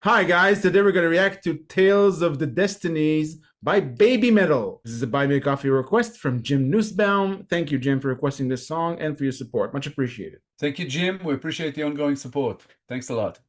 Hi guys, today we're going to react to Tales of the Destinies by Babymetal. This is a BuyMeACoffee request from Jim Nusbaum. Thank you, Jim, for requesting this song and for your support. Much appreciated. Thank you, Jim. We appreciate the ongoing support. Thanks a lot.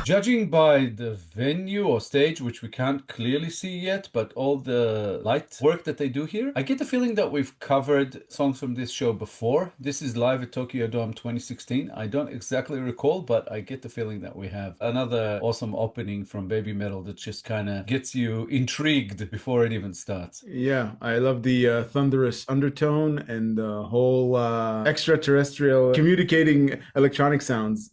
Judging by the venue or stage, which we can't clearly see yet, but all the light work that they do here, I get the feeling that we've covered songs from this show before. This is live at Tokyo Dome 2016. I don't exactly recall, but I get the feeling that we have another awesome opening from Babymetal that just kind of gets you intrigued before it even starts. Yeah, I love the thunderous undertone and the whole extraterrestrial communicating electronic sounds.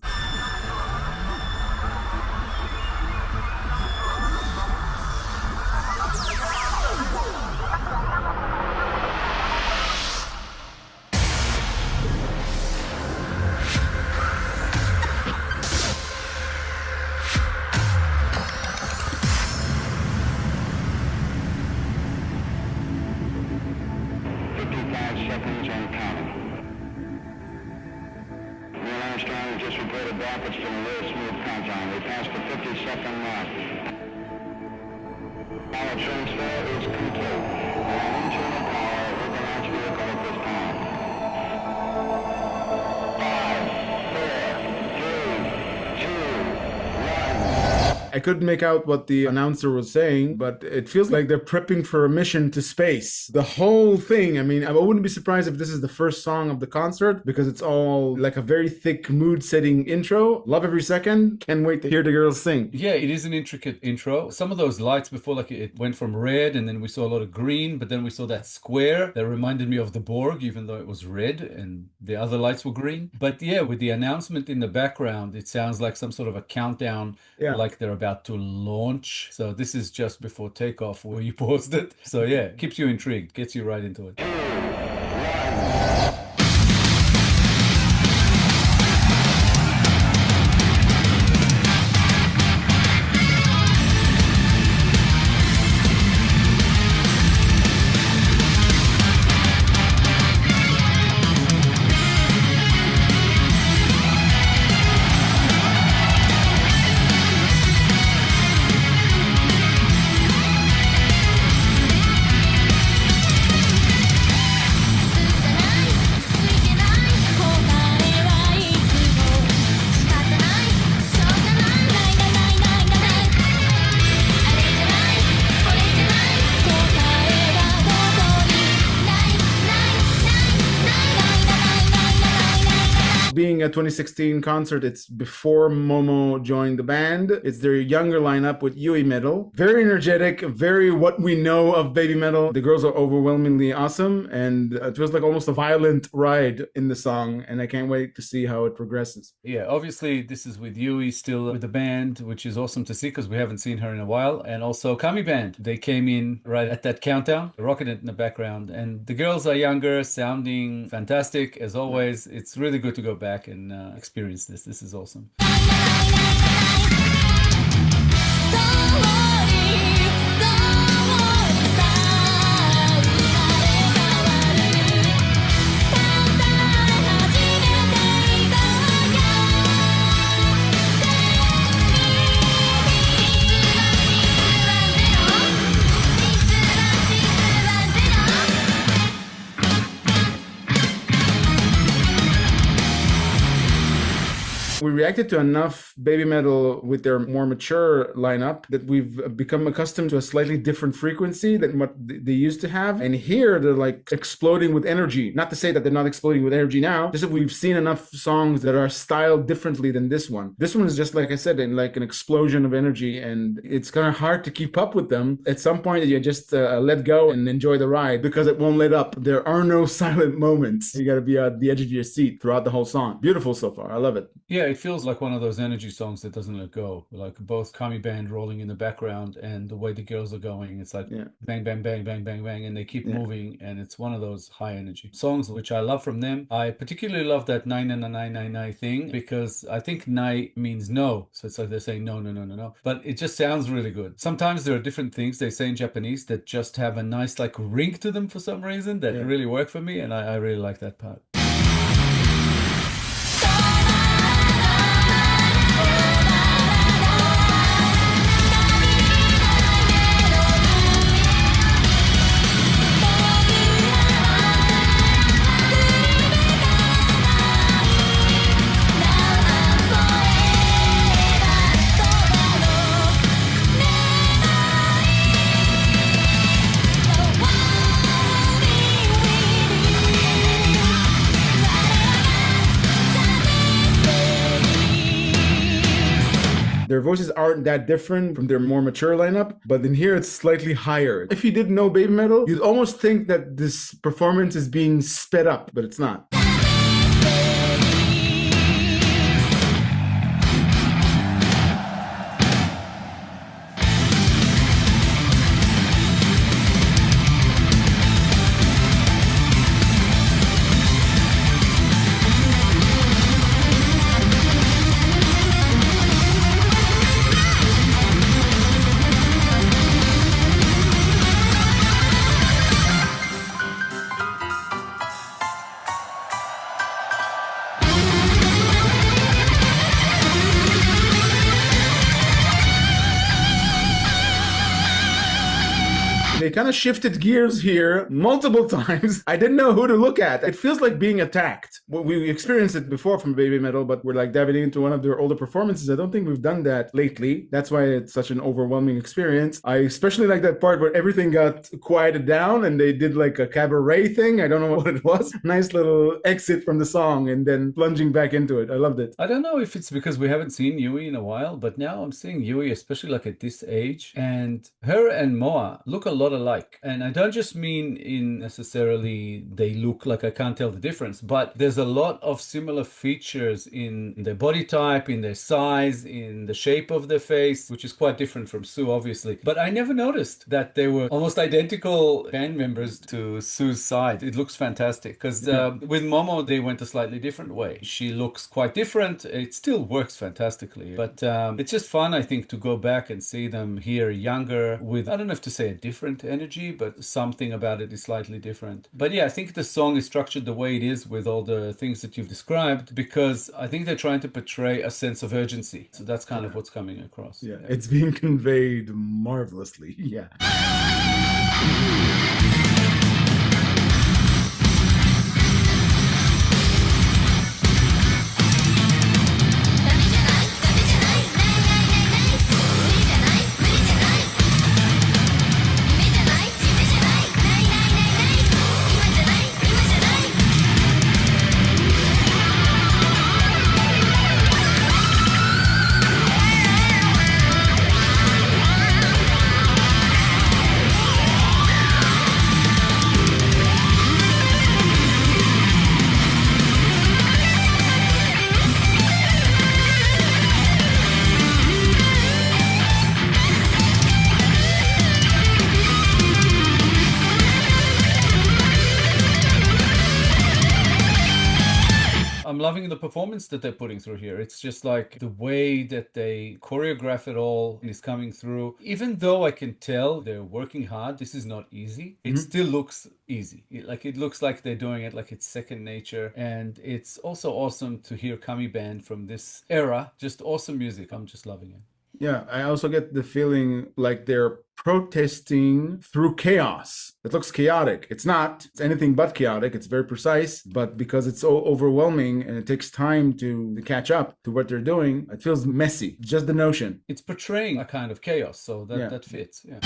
Just reported back, it's been a very smooth countdown. We passed the 50-second mark. Power transfer is complete. Internal power with the launch vehicle at this time. 5, 4, 3, 2, 1. I couldn't make out what the announcer was saying, but it feels like they're prepping for a mission to space. The whole thing, I mean, I wouldn't be surprised if this is the first song of the concert because it's all like a very thick mood-setting intro. Love every second. Can't wait to hear the girls sing. Yeah, it is an intricate intro. Some of those lights before, like it went from red and then we saw a lot of green, but then we saw that square that reminded me of the Borg, even though it was red and the other lights were green. But yeah, with the announcement in the background, it sounds like some sort of a countdown, like they're about to launch. So this is just before takeoff where you paused it. So yeah, keeps you intrigued, gets you right into it. Being a 2016 concert, it's before Momo joined the band. It's their younger lineup with Yui Metal. Very energetic, very what we know of Babymetal. The girls are overwhelmingly awesome, and it feels like almost a violent ride in the song, and I can't wait to see how it progresses. Yeah, obviously this is with Yui still with the band, which is awesome to see because we haven't seen her in a while. And also Kami Band, they came in right at that countdown, rocking it in the background. And the girls are younger, sounding fantastic as always. It's really good to go back and experience this. This is awesome. We reacted to enough Babymetal with their more mature lineup that we've become accustomed to a slightly different frequency than what they used to have. And here they're like exploding with energy. Not to say that they're not exploding with energy now, just that we've seen enough songs that are styled differently than this one. This one is just, like I said, in like an explosion of energy, and it's kind of hard to keep up with them. At some point, you just let go and enjoy the ride because it won't let up. There are no silent moments. You got to be at the edge of your seat throughout the whole song. Beautiful so far. I love it. Yeah, it feels like one of those energy songs that doesn't let go. Like both Kami band rolling in the background and the way the girls are going. It's like bang, bang, bang, bang, bang, bang, and they keep moving. And it's one of those high energy songs, which I love from them. I particularly love that 99999 thing because I think nai means no. So it's like they're saying no, no, no, no, no. But it just sounds really good. Sometimes there are different things they say in Japanese that just have a nice like ring to them for some reason that really work for me. And I really like that part. Their voices aren't that different from their more mature lineup, but in here it's slightly higher. If you didn't know Babymetal, you'd almost think that this performance is being sped up, but it's not. They kind of shifted gears here multiple times. I didn't know who to look at. It feels like being attacked. We experienced it before from Babymetal, but we're like diving into one of their older performances. I don't think we've done that lately. That's why it's such an overwhelming experience. I especially like that part where everything got quieted down and they did like a cabaret thing. I don't know what it was. Nice little exit from the song and then plunging back into it. I loved it. I don't know if it's because we haven't seen Yui in a while, but now I'm seeing Yui, especially like at this age, and her and Moa look a lot alike. And I don't just mean in necessarily they look like I can't tell the difference, but there's a lot of similar features in their body type, in their size, in the shape of their face, which is quite different from Sue, obviously. But I never noticed that they were almost identical band members to Sue's side. It looks fantastic because with Momo, they went a slightly different way. She looks quite different. It still works fantastically, but it's just fun, I think, to go back and see them here younger with, I don't know if to say a different energy, but something about it is slightly different. But yeah, I think the song is structured the way it is with all the things that you've described because I think they're trying to portray a sense of urgency. So that's kind of what's coming across. Yeah, it's being conveyed marvelously. Yeah. I'm loving the performance that they're putting through here. It's just like the way that they choreograph it all is coming through. Even though I can tell they're working hard, this is not easy. It still looks easy. It looks like they're doing it like it's second nature. And it's also awesome to hear Kami Band from this era. Just awesome music. I'm just loving it. Yeah, I also get the feeling like they're protesting through chaos. It looks chaotic. It's not. It's anything but chaotic. It's very precise, but because it's so overwhelming and it takes time to catch up to what they're doing, it feels messy. Just the notion. It's portraying a kind of chaos, so Yeah. that fits. Yeah.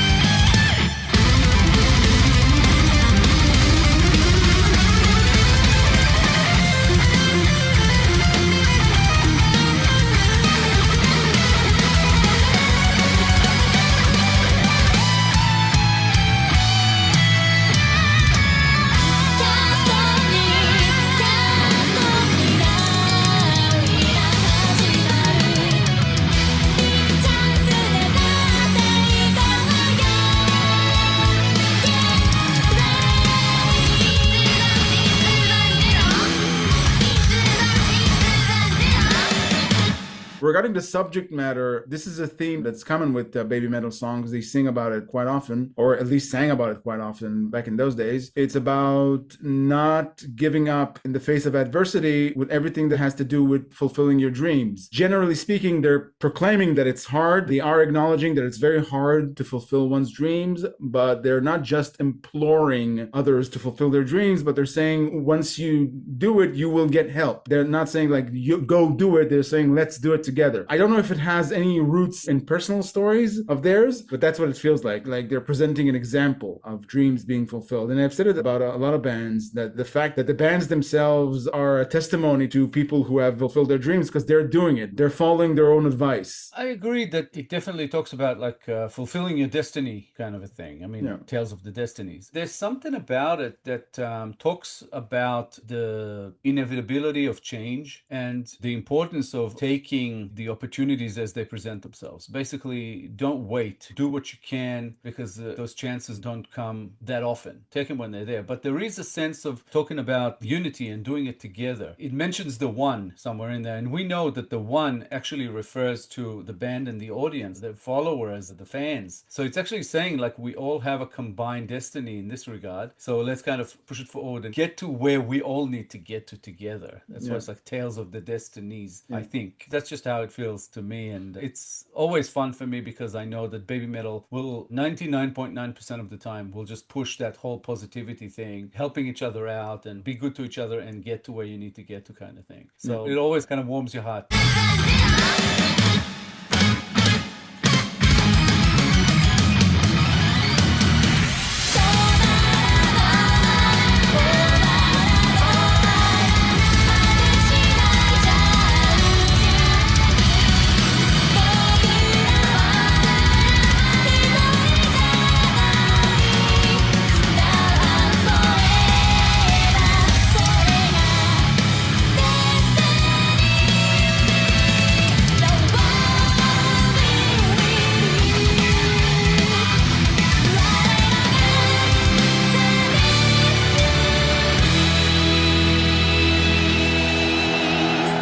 Regarding the subject matter, this is a theme that's common with Babymetal songs. They sing about it quite often, or at least sang about it quite often back in those days. It's about not giving up in the face of adversity with everything that has to do with fulfilling your dreams. Generally speaking, they're proclaiming that it's hard. They are acknowledging that it's very hard to fulfill one's dreams, but they're not just imploring others to fulfill their dreams, but they're saying once you do it, you will get help. They're not saying like, you go do it. They're saying, let's do it together. I don't know if it has any roots in personal stories of theirs, but that's what it feels like. Like they're presenting an example of dreams being fulfilled. And I've said it about a lot of bands, that the fact that the bands themselves are a testimony to people who have fulfilled their dreams because they're doing it. They're following their own advice. I agree that it definitely talks about like fulfilling your destiny kind of a thing. I mean, Yeah. Tales of the Destinies. There's something about it that talks about the inevitability of change and the importance of taking the opportunities as they present themselves. Basically, don't wait. Do what you can because those chances don't come that often. Take them when they're there. But there is a sense of talking about unity and doing it together. It mentions the one somewhere in there, and we know that the one actually refers to the band and the audience, the followers, the fans. So it's actually saying like we all have a combined destiny in this regard. So let's kind of push it forward and get to where we all need to get to together. That's why it's like Tales of the Destinies, I think. That's just how it feels to me, and it's always fun for me because I know that Babymetal will 99.9% of the time will just push that whole positivity thing, helping each other out and be good to each other and get to where you need to get to kind of thing. So it always kind of warms your heart.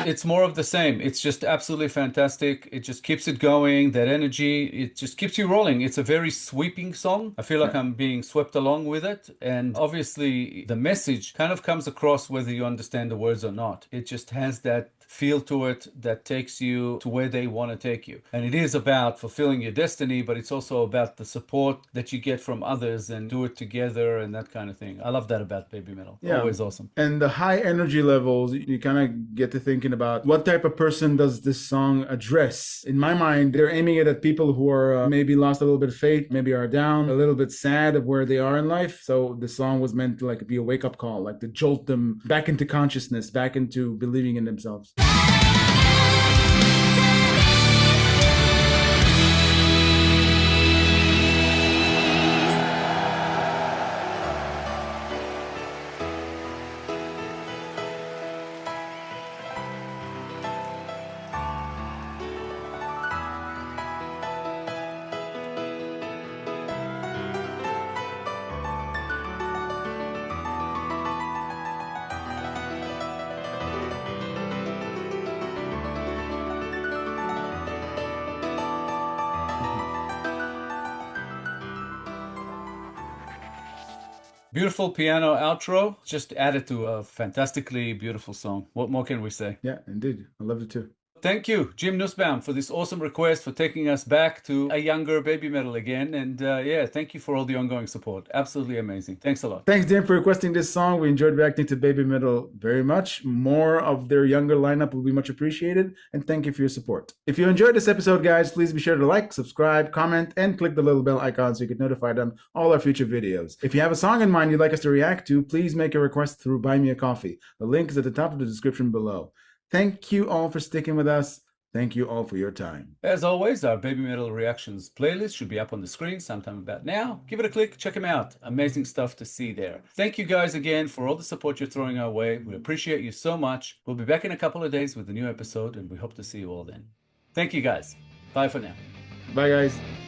It's more of the same. It's just absolutely fantastic. It just keeps it going, that energy. It just keeps you rolling. It's a very sweeping song. I feel like I'm being swept along with it. And obviously, the message kind of comes across whether you understand the words or not. It just has that feel to it that takes you to where they want to take you. And it is about fulfilling your destiny, but it's also about the support that you get from others and do it together and that kind of thing. I love that about Babymetal. Yeah. Always awesome. And the high energy levels, you kind of get to thinking about what type of person does this song address. In my mind, they're aiming it at people who are maybe lost a little bit of faith, maybe are down, a little bit sad of where they are in life. So the song was meant to like be a wake-up call, like to jolt them back into consciousness, back into believing in themselves. Beautiful piano outro. Just added to a fantastically beautiful song. What more can we say? Yeah, indeed. I loved it too. Thank you, Jim Nusbaum, for this awesome request, for taking us back to a younger Babymetal again. And yeah, thank you for all the ongoing support. Absolutely amazing. Thanks a lot. Thanks, Dan, for requesting this song. We enjoyed reacting to Babymetal very much. More of their younger lineup will be much appreciated. And thank you for your support. If you enjoyed this episode, guys, please be sure to like, subscribe, comment, and click the little bell icon so you get notified on all our future videos. If you have a song in mind you'd like us to react to, please make a request through Buy Me a Coffee. The link is at the top of the description below. Thank you all for sticking with us. Thank you all for your time. As always, our Babymetal Reactions playlist should be up on the screen sometime about now. Give it a click, check them out. Amazing stuff to see there. Thank you guys again for all the support you're throwing our way. We appreciate you so much. We'll be back in a couple of days with a new episode, and we hope to see you all then. Thank you guys. Bye for now. Bye, guys.